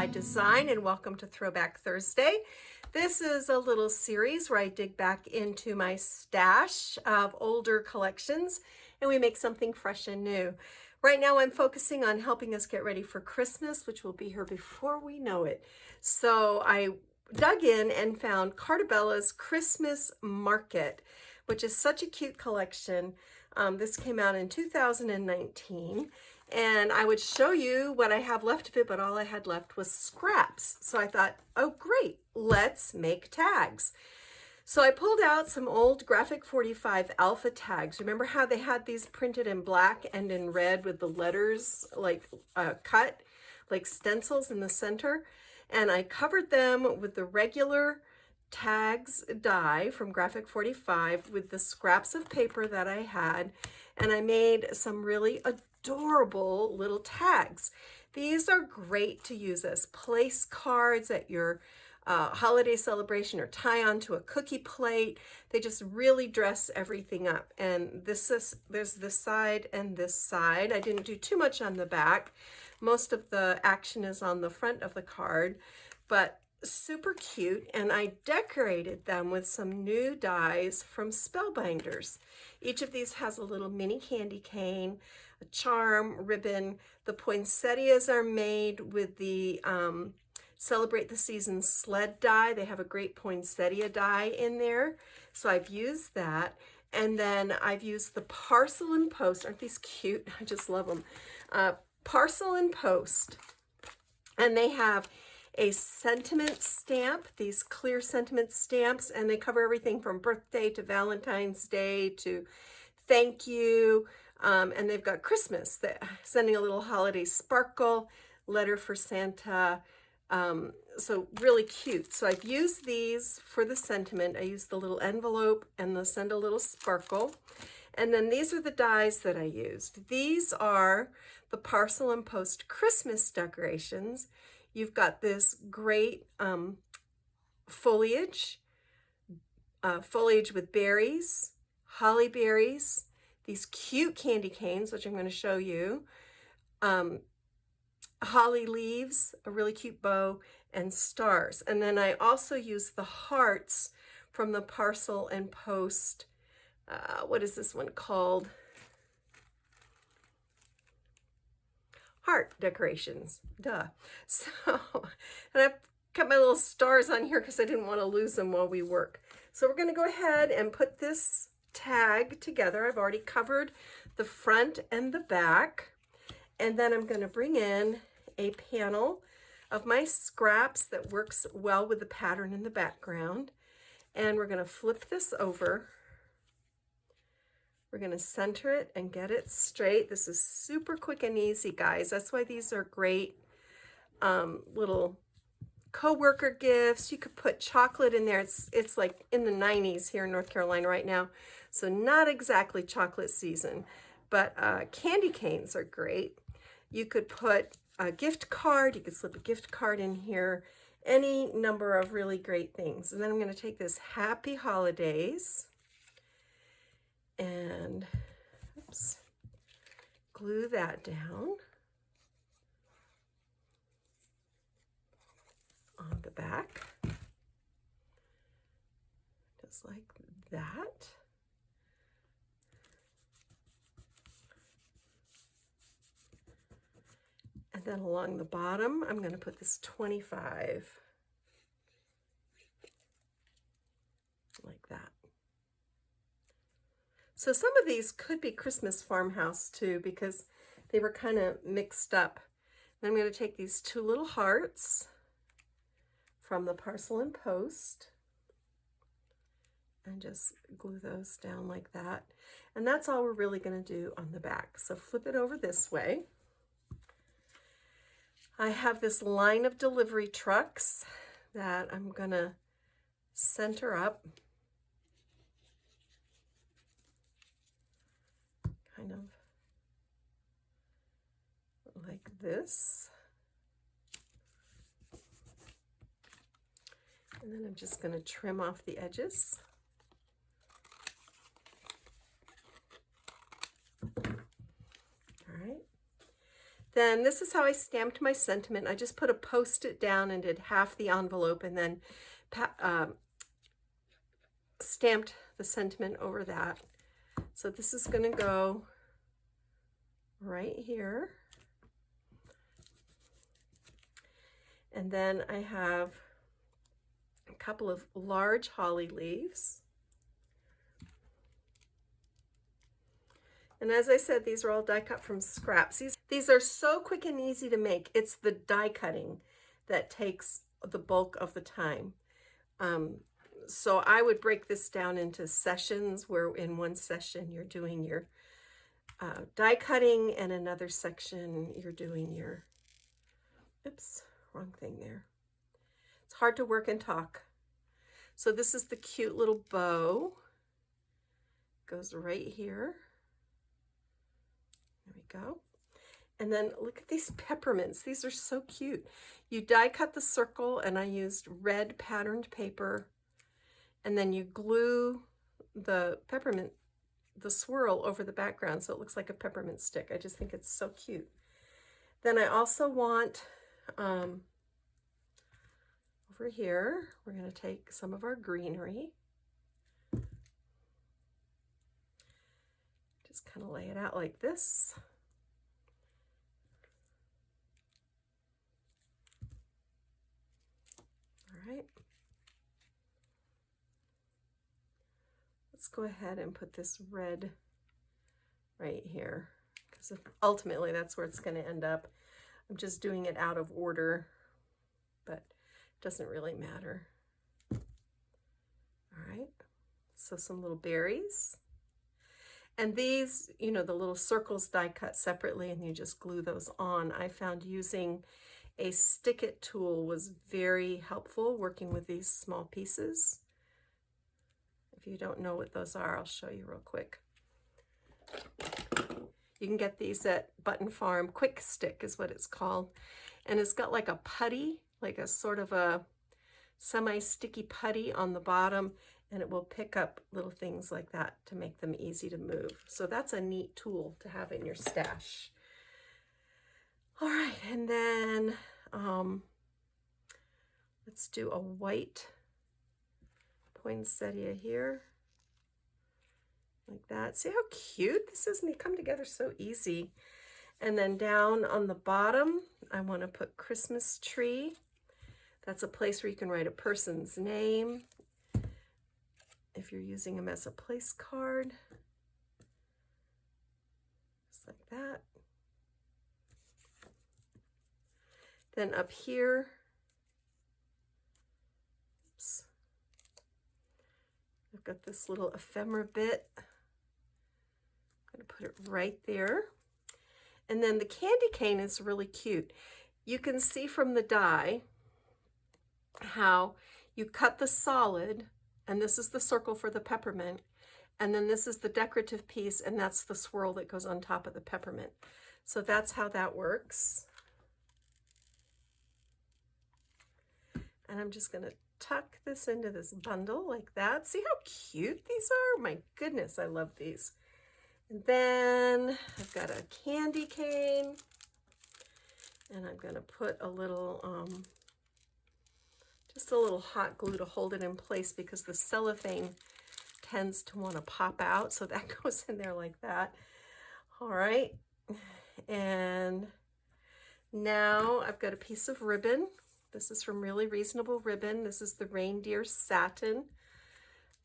by design, and welcome to Throwback Thursday. This is a little series where I dig back into my stash of older collections and we make something fresh and new. Right now I'm focusing on helping us get ready for Christmas, which will be here before we know it. So I dug in and found Carta Bella's Christmas Market, which is such a cute collection. This came out in 2019. And I would show you what I have left of it, but all I had left was scraps. So I thought, oh great, let's make tags. So I pulled out some old Graphic 45 alpha tags. Remember how they had these printed in black and in red with the letters like cut, like stencils in the center? And I covered them with the regular tags die from Graphic 45 with the scraps of paper that I had. And I made some really adorable little tags. These are great to use as place cards at your holiday celebration or tie onto a cookie plate. They just really dress everything up. And there's this side and this side. I didn't do too much on the back. Most of the action is on the front of the card, but super cute. And I decorated them with some new dies from Spellbinders. Each of these has a little mini candy cane, a charm, ribbon. The poinsettias are made with the Celebrate the Season sled die. They have a great poinsettia die in there. So I've used that. And then I've used the Parcel and Post. Aren't these cute? I just love them. Parcel and Post. And they have a sentiment stamp, these clear sentiment stamps, and they cover everything from birthday to Valentine's Day to thank you. And they've got Christmas, sending a little holiday sparkle, letter for Santa. So really cute. So I've used these for the sentiment. I used the little envelope and the send a little sparkle. And then these are the dies that I used. These are the Parcel and Post Christmas decorations. You've got this great foliage with berries, holly berries, these cute candy canes, which I'm going to show you, holly leaves, a really cute bow, and stars. And then I also use the hearts from the Parcel and Post, what is this one called? Heart decorations, duh. So, and I've got my little stars on here because I didn't want to lose them while we work. So we're going to go ahead and put this tag together. I've already covered the front and the back. And then I'm going to bring in a panel of my scraps that works well with the pattern in the background. And we're going to flip this over. We're going to center it and get it straight. This is super quick and easy, guys. That's why these are great little co-worker gifts. You could put chocolate in there. It's like in the 90s here in North Carolina right now. So not exactly chocolate season, but candy canes are great. You could put a gift card. You could slip a gift card in here. Any number of really great things. And then I'm going to take this Happy Holidays and oops, glue that down on the back, just like that. And then along the bottom, I'm going to put this 25, like that. So some of these could be Christmas Farmhouse too, because they were kind of mixed up. And I'm going to take these two little hearts from the Parcel and Post and just glue those down like that. And that's all we're really going to do on the back. So flip it over this way. I have this line of delivery trucks that I'm going to center up. Kind of like this. And then I'm just going to trim off the edges. All right. Then this is how I stamped my sentiment. I just put a Post-it down and did half the envelope and then stamped the sentiment over that. So this is going to go right here. And then I have a couple of large holly leaves. And as I said, these are all die cut from scraps. These are so quick and easy to make. It's the die cutting that takes the bulk of the time. So I would break this down into sessions where in one session you're doing your die cutting, and another section you're doing your, oops, wrong thing there. It's hard to work and talk. So this is the cute little bow. Goes right here. There we go. And then look at these peppermints. These are so cute. You die cut the circle, and I used red patterned paper, and then you glue the peppermint, the swirl, over the background so it looks like a peppermint stick. I just think it's so cute. Then I also want, over here, we're going to take some of our greenery. Just kind of lay it out like this. All right. Let's go ahead and put this red right here, because ultimately that's where it's going to end up. I'm just doing it out of order, but it doesn't really matter. All right, so some little berries. And these, you know, the little circles die cut separately, and you just glue those on. I found using a stick-it tool was very helpful working with these small pieces. If you don't know what those are, I'll show you real quick. You can get these at Button Farm. Quick Stick is what it's called. And it's got like a putty, like a sort of a semi-sticky putty on the bottom, and it will pick up little things like that to make them easy to move. So that's a neat tool to have in your stash. All right, and then let's do a white poinsettia here, like that. See how cute this is? And they come together so easy. And then down on the bottom, I want to put Christmas tree. That's a place where you can write a person's name if you're using them as a place card. Just like that. Then up here, oops, I've got this little ephemera bit. I'm going to put it right there. And then the candy cane is really cute. You can see from the die how you cut the solid, and this is the circle for the peppermint, and then this is the decorative piece, and that's the swirl that goes on top of the peppermint. So that's how that works. And I'm just going to tuck this into this bundle like that. See how cute these are? My goodness, I love these. And then I've got a candy cane, and I'm going to put a little, just a little hot glue to hold it in place, because the cellophane tends to want to pop out. So that goes in there like that. All right. And now I've got a piece of ribbon. This is from Really Reasonable Ribbon. This is the reindeer satin.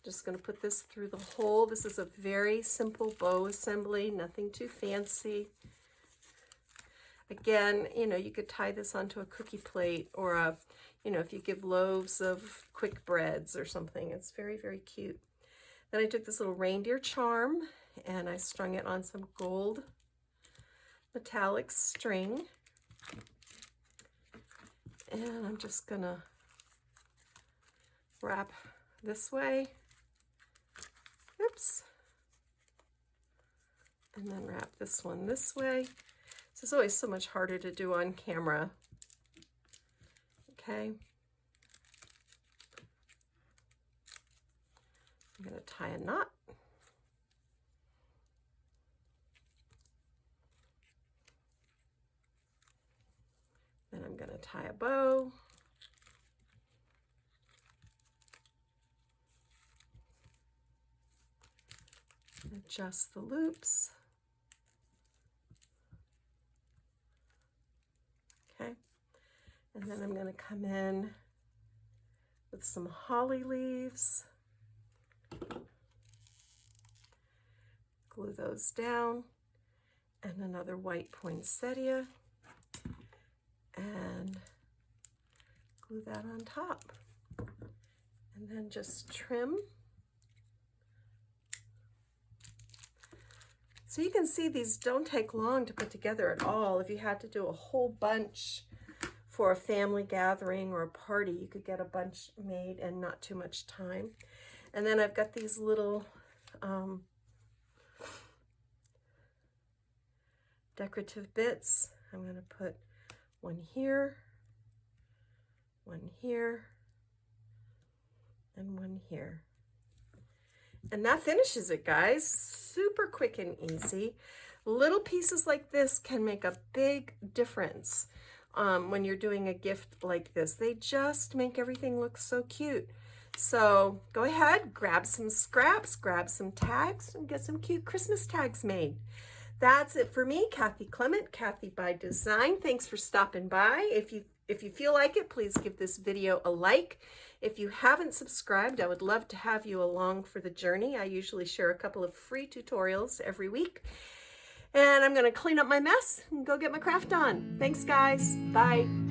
Just going to put this through the hole. This is a very simple bow assembly, nothing too fancy. Again, you know, you could tie this onto a cookie plate, or a, you know, if you give loaves of quick breads or something. It's very, very cute. Then I took this little reindeer charm and I strung it on some gold metallic string. And I'm just gonna wrap this way. Oops. And then wrap this one this way. This is always so much harder to do on camera. Okay. I'm gonna tie a knot. going to tie a bow. Adjust the loops. Okay, and then I'm going to come in with some holly leaves, glue those down, and another white poinsettia, and glue that on top, and then just trim. So you can see these don't take long to put together at all. If you had to do a whole bunch for a family gathering or a party, you could get a bunch made in not too much time. And then I've got these little decorative bits. I'm going to put one here, and one here. And that finishes it, guys. Super quick and easy. Little pieces like this can make a big difference when you're doing a gift like this. They just make everything look so cute. So go ahead, grab some scraps, grab some tags, and get some cute Christmas tags made. That's it for me, Kathy Clement, Kathy by Design. Thanks for stopping by. If you feel like it, please give this video a like. If you haven't subscribed, I would love to have you along for the journey. I usually share a couple of free tutorials every week. And I'm going to clean up my mess and go get my craft on. Thanks, guys. Bye.